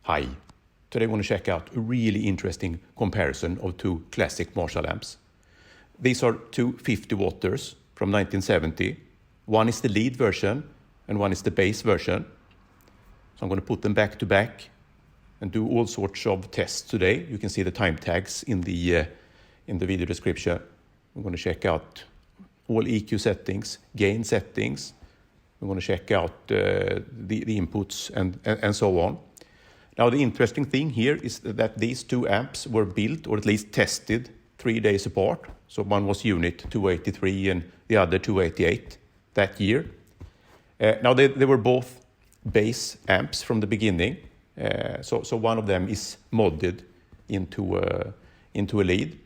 Hi. Today I want to check out a really interesting comparison of two classic Marshall amps. These are two 50 watters from 1970. One is the lead version and one is the bass version. So I'm going to put them back to back and do all sorts of tests today. You can see the time tags in the video description. I'm going to check out all EQ settings, gain settings. I'm going to check out the inputs and so on. Now the interesting thing here is that these two amps were built or at least tested 3 days apart. So one was unit 283 and the other 288 that year. Now they were both bass amps from the beginning. So one of them is modded into a lead.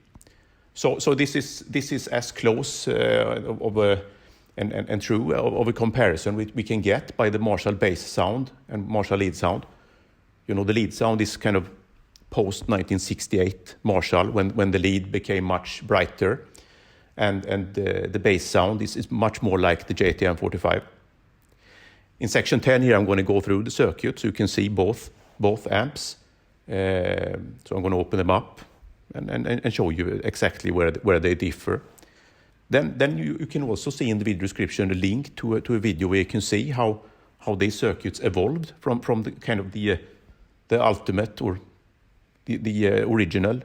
So this is as close and true of a comparison we can get by the Marshall bass sound and Marshall lead sound. You know, the lead sound is kind of post-1968 Marshall when the lead became much brighter, and the bass sound is much more like the JTM45. In section 10 here I'm going to go through the circuit so you can see both amps. So I'm going to open them up and show you exactly where they differ. Then you can also see in the video description a link to a video where you can see how these circuits evolved from the kind of the ultimate or the original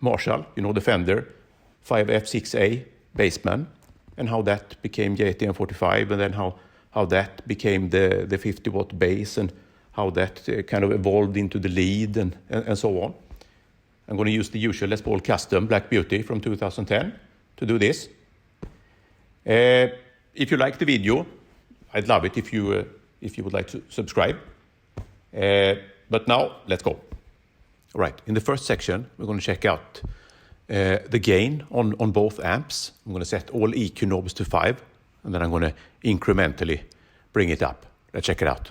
Marshall, you know, the Fender 5F6A Bassman, and how that became JTM45, and then how that became the 50 watt bass, and how that kind of evolved into the lead and so on. I'm going to use the usual Les Paul Custom Black Beauty from 2010 to do this. If you like the video, I'd love it if you would like to subscribe. But now, let's go. All right, in the first section, we're going to check out the gain on both amps. I'm going to set all EQ knobs to 5, and then I'm going to incrementally bring it up. Let's check it out.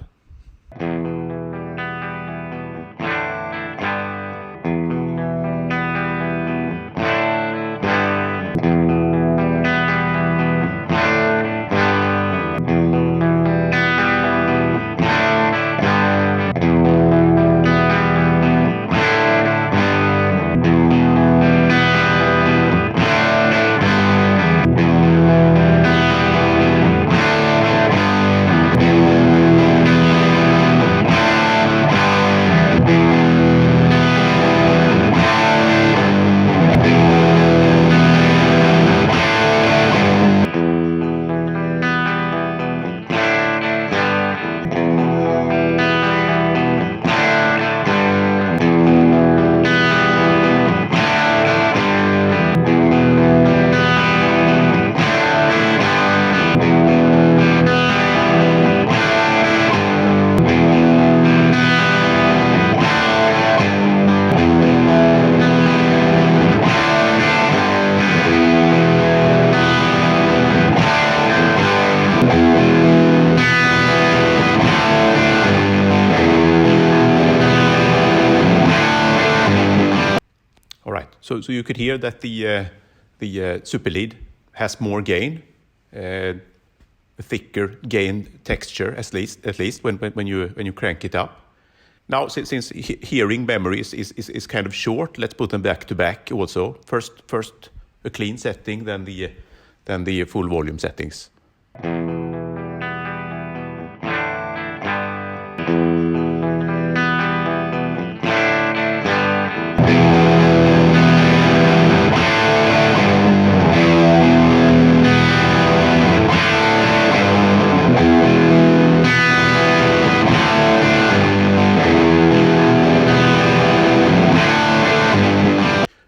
So you could hear that the super lead has more gain, a thicker gain texture at least when you crank it up. Now since hearing memory is kind of short, let's put them back to back also. First a clean setting, then the full volume settings.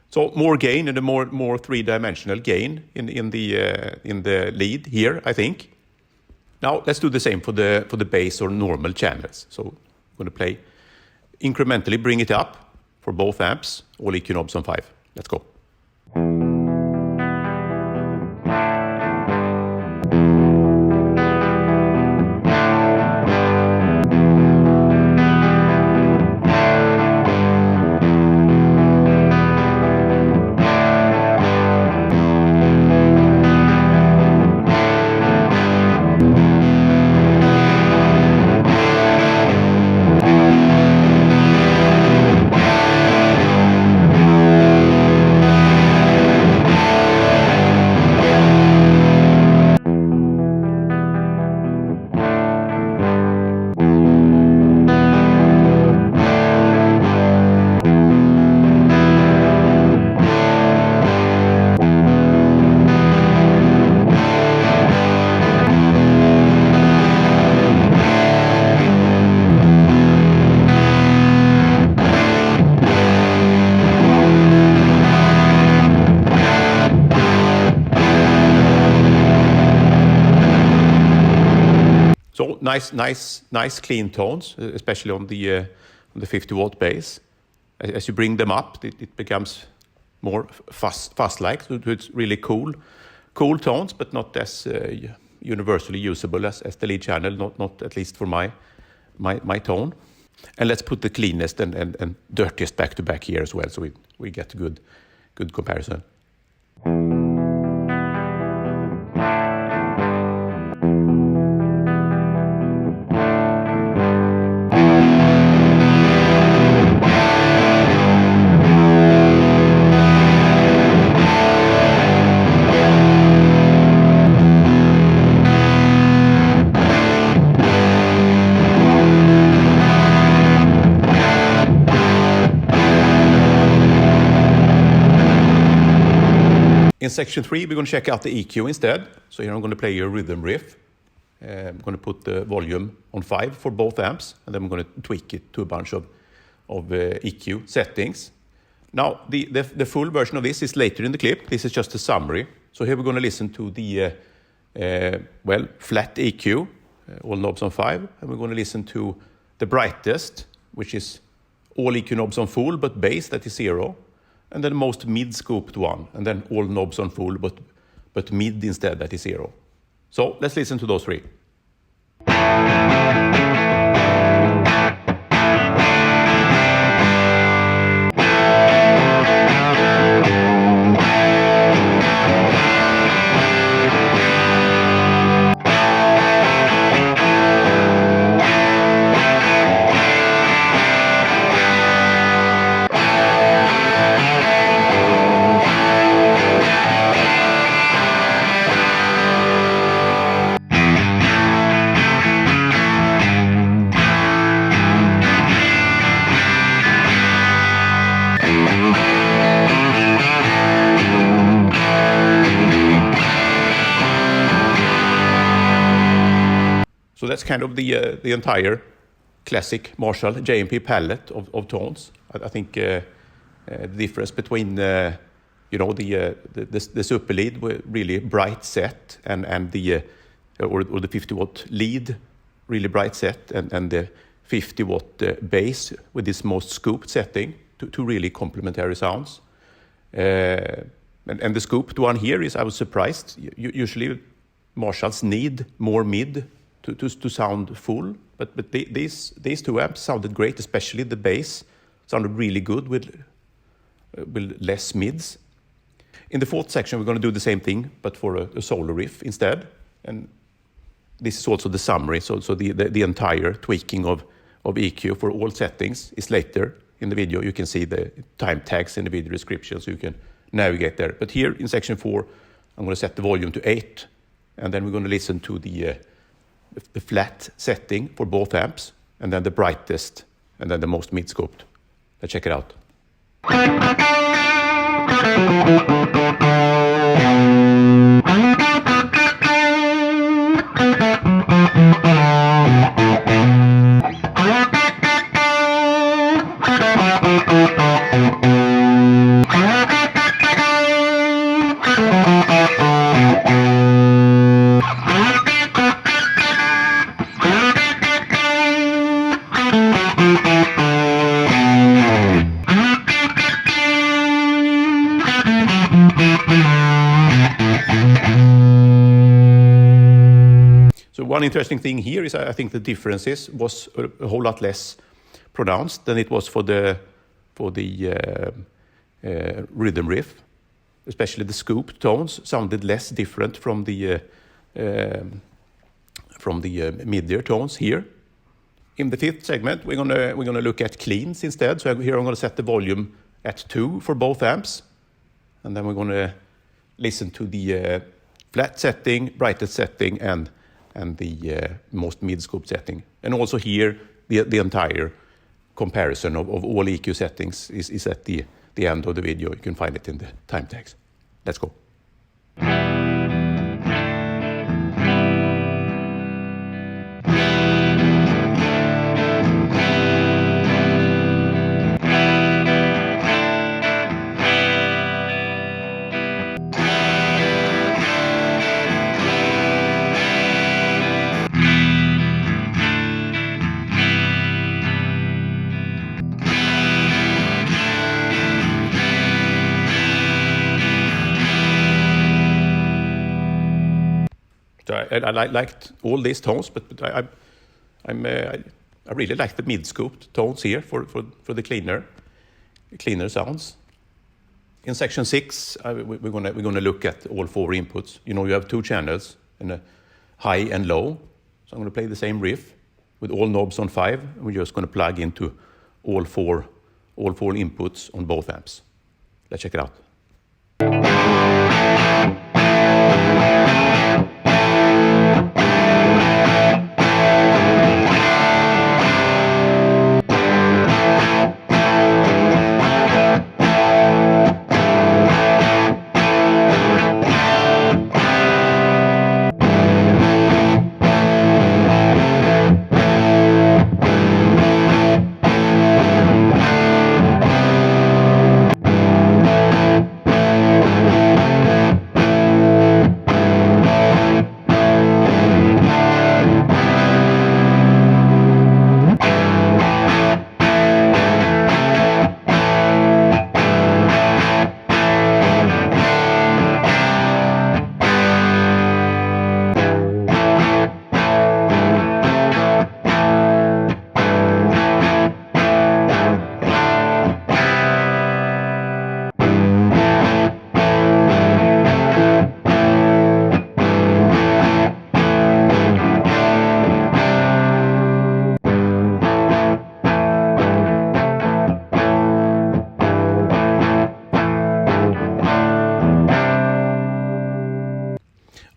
So more gain and a more three-dimensional gain in the lead here, I think. Now let's do the same for the bass or normal channels. So I'm going to play incrementally, bring it up for both amps, all EQ knobs on 5. Let's go. nice clean tones, especially on the 50-watt bass. As you bring them up, it becomes more fuzz-like. So it's really cool tones, but not as universally usable as the lead channel. Not at least for my tone. And let's put the cleanest and dirtiest back to back here as well, so we get a good comparison. In section 3, we're going to check out the EQ instead. So here I'm going to play a rhythm riff. I'm going to put the volume on 5 for both amps, and then I'm going to tweak it to a bunch of EQ settings. Now, the full version of this is later in the clip. This is just a summary. So here we're going to listen to the, flat EQ, all knobs on 5. And we're going to listen to the brightest, which is all EQ knobs on full, but bass, that is 0. And then the most mid-scooped one, and then all knobs on full, but mid instead, that is 0. So let's listen to those 3. So that's kind of the entire classic Marshall JMP palette of tones. I think the difference between the super lead with really bright set and the 50-watt lead really bright set and the 50-watt bass with this most scooped setting, two really complementary sounds. And the scooped one here is, I was surprised. Usually Marshalls need more mid to sound full, but these two amps sounded great, especially the bass sounded really good with less mids. In the fourth section, we're going to do the same thing, but for a solo riff instead. And this is also the summary, so the entire tweaking of EQ for all settings is later in the video. You can see the time tags in the video description, so you can navigate there. But here in section 4, I'm going to set the volume to 8, and then we're going to listen to the flat setting for both amps, and then the brightest, and then the most mid-scoped. Let's check it out. So one interesting thing here is I think the differences was a whole lot less pronounced than it was for the rhythm riff. Especially the scoop tones sounded less different from the mid-ear tones here. In the fifth segment, we're gonna look at cleans instead. So here I'm gonna set the volume at 2 for both amps, and then we're gonna listen to the flat setting, brightest setting, and the most mid-scope setting. And also here, the entire comparison of all EQ settings is at the end of the video. You can find it in the time tags. Let's go. I liked all these tones, but I really like the mid-scooped tones here for the cleaner sounds. In section 6, we're gonna look at all 4 inputs. You know, you have 2 channels, and a high and low. So I'm gonna play the same riff with all knobs on 5, and we're just gonna plug into all four inputs on both amps. Let's check it out.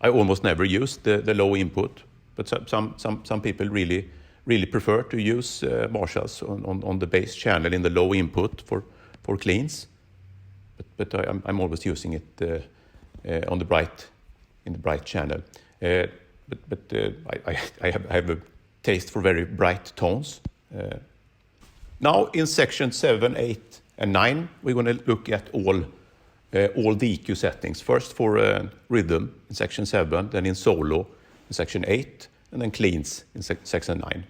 I almost never use the low input, but some people really prefer to use Marshalls on the bass channel in the low input for cleans. But I'm always using it on the bright channel. But I have a taste for very bright tones. Now in section 7, 8, and 9, we're going to look at all the EQ settings. First for rhythm in section 7, then in solo in section 8, and then cleans in section 9.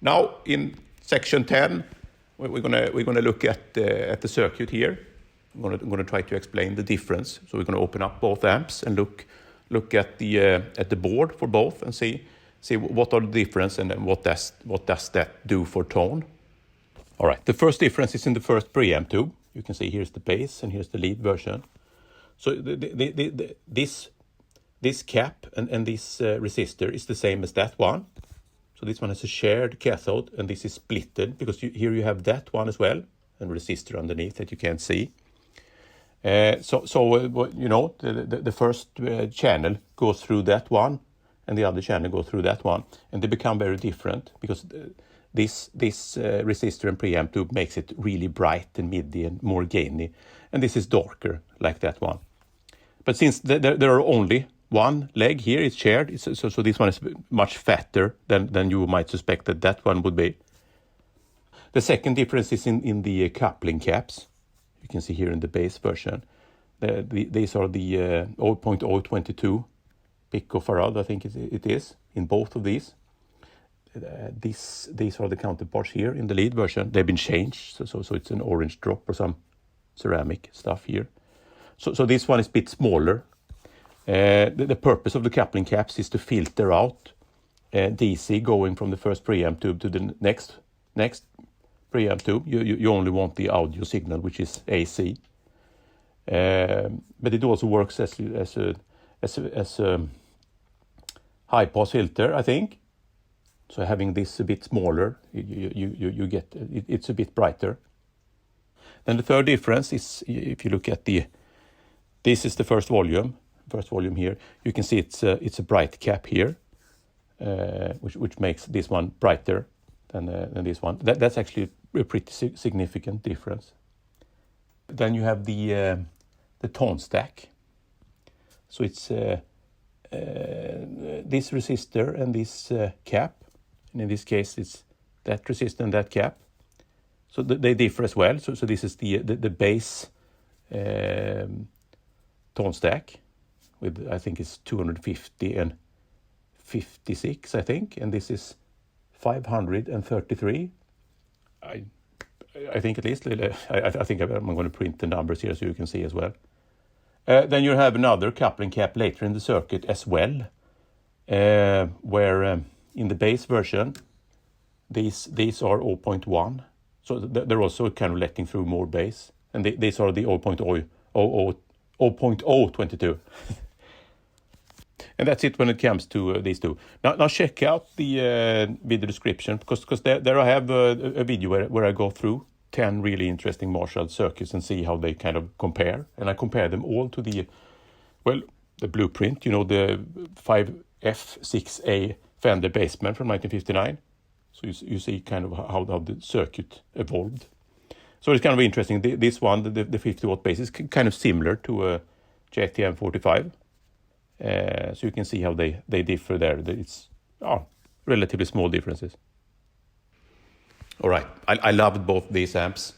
Now in section 10, we're gonna look at the circuit here. I'm gonna try to explain the difference. So we're gonna open up both amps and look at the board for both and see what are the difference and then what does that do for tone. All right, the first difference is in the first preamp tube. You can see here's the bass and here's the lead version. So this cap and this resistor is the same as that one. So this one has a shared cathode and this is splitted because here you have that one as well and resistor underneath that you can't see. You know, the first channel goes through that one and the other channel goes through that one, and they become very different because this resistor and preamp tube makes it really bright and MIDI and more gainy, and this is darker like that one. But since there are only one leg here, it's shared, so this one is much fatter than you might suspect that one would be. The second difference is in the coupling caps. You can see here in the bass version. These are the 0.022 picofarad, I think it is, in both of these. These are the counterparts here in the lead version. They've been changed, so it's an orange drop or some ceramic stuff here. So this one is a bit smaller. The purpose of the coupling caps is to filter out DC going from the first preamp tube to the next preamp tube. You only want the audio signal, which is AC. But it also works as a high pass filter, I think. So having this a bit smaller, you get it's a bit brighter. Then the third difference is if you look at this is the first volume here. You can see it's a bright cap here, which makes this one brighter than this one. That's actually a pretty significant difference. Then you have the tone stack. So it's this resistor and this cap, and in this case it's that resistor and that cap. So they differ as well. So this is the bass tone stack with, I think it's 250 and 56, I think, and this is 533. I think at least. I think I'm going to print the numbers here so you can see as well. Then you have another coupling cap later in the circuit as well, where in the bass version these are 0.1, so they're also kind of letting through more bass, and these are the 0.022. And that's it when it comes to these two. Now check out the video description because there I have a video where I go through 10 really interesting Marshall circuits and see how they kind of compare. And I compare them all to the blueprint, you know, the 5F6A Fender Bassman from 1959. So you see kind of how the circuit evolved. So it's kind of interesting. This one, the 50 watt bass, is kind of similar to a JTM 45. So you can see how they differ there. It's relatively small differences. All right, I loved both these amps.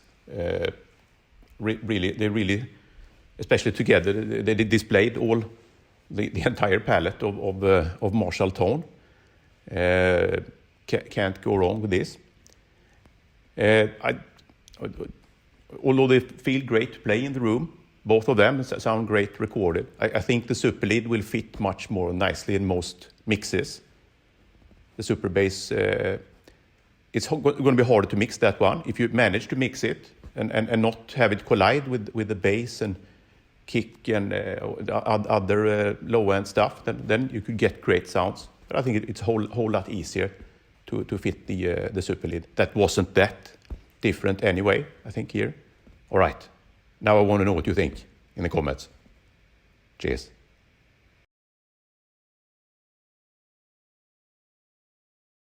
Really, especially together, they displayed all the entire palette of Marshall tone. Can't go wrong with this. Although they feel great to play in the room, both of them sound great recorded. I think the super lead will fit much more nicely in most mixes. The super bass, it's going to be harder to mix that one. If you manage to mix it and not have it collide with the bass and kick and other low-end stuff, then you could get great sounds. But I think it's a whole lot easier to fit the super lead. That wasn't that different anyway, I think, here. All right. Now I want to know what you think in the comments. Cheers.